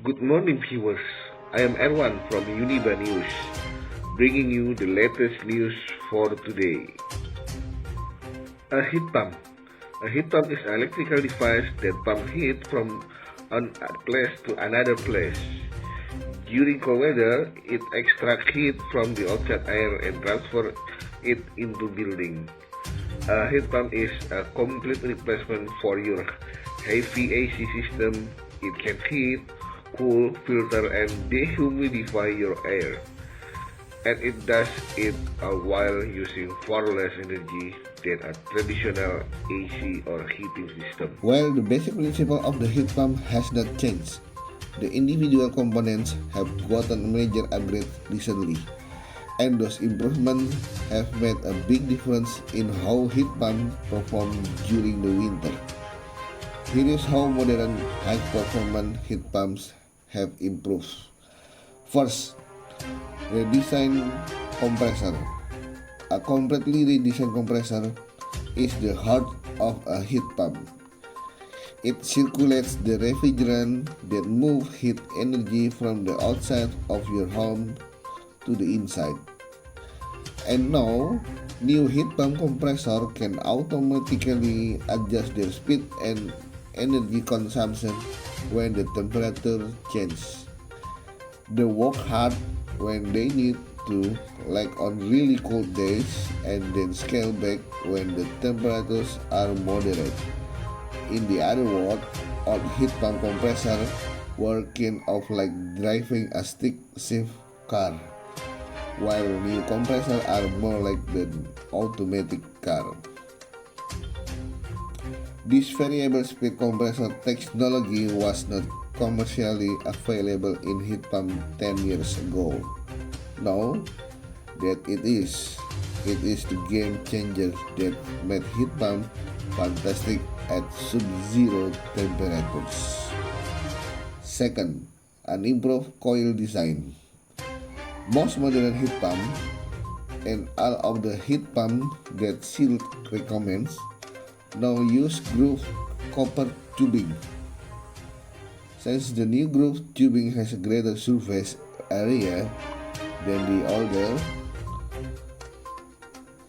Good morning, viewers. I am Erwan from Uniba News, bringing you the latest news for today. A heat pump. A heat pump is an electrical device that pumps heat from one place to another place. During cold weather, it extracts heat from the outside air and transfers it into building. A heat pump is a complete replacement for your heavy AC system. It can heat, cool, filter, and dehumidify your air. And it does it while using far less energy than a traditional AC or heating system. While the basic principle of the heat pump has not changed, the individual components have gotten major upgrades recently, and those improvements have made a big difference in how heat pumps perform during the winter. Here is how modern high-performance heat pumps have improved. First, redesigned compressor. A completely redesigned compressor is the heart of a heat pump. It circulates the refrigerant that moves heat energy from the outside of your home to the inside. And now, new heat pump compressor can automatically adjust their speed and energy consumption when the temperature changes. They work hard when they need to, like on really cold days, and then scale back when the temperatures are moderate. In the other words, old heat pump compressor working off like driving a stick shift car, while new compressors are more like the automatic car. This variable speed compressor technology was not commercially available in heat pump 10 years ago. Now that it is the game changer that made heat pump fantastic at sub-zero temperatures. Second, an improved coil design. Most modern heat pump and all of the heat pump that Shield recommends now use groove copper tubing. Since the new groove tubing has a greater surface area than the older,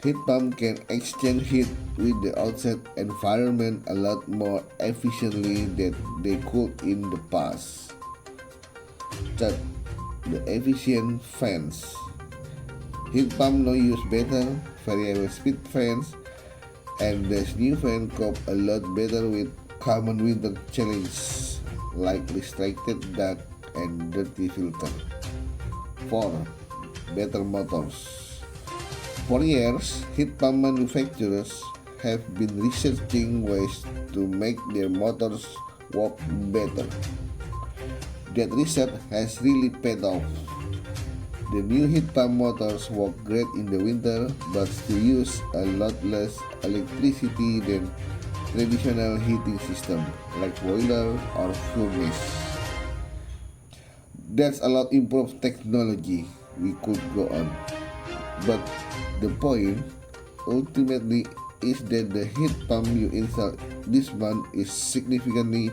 heat pump can exchange heat with the outside environment a lot more efficiently than they could in the past. Third, the efficient fans. Heat pump now use better variable speed fans, and this new fan cope a lot better with common winter challenges like restricted duct and dirty filter. 4. Better motors. For years, heat pump manufacturers have been researching ways to make their motors work better. That research has really paid off. The new heat pump motors work great in the winter but still use a lot less electricity than traditional heating system like boiler or furnace. That's a lot improved technology. We could go on. But the point ultimately is that the heat pump you install this month is significantly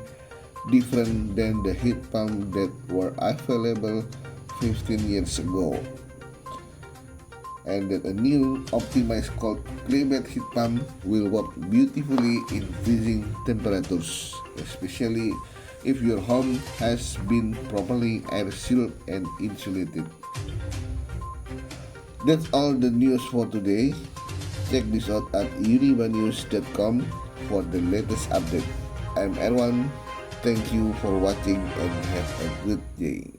different than the heat pump that were available 15 years ago, and that a new optimized cold climate heat pump will work beautifully in freezing temperatures, especially if your home has been properly air sealed and insulated. That's all the news for today. Check this out at unibanews.com for the latest update. I'm Erwan. Thank you for watching and have a good day.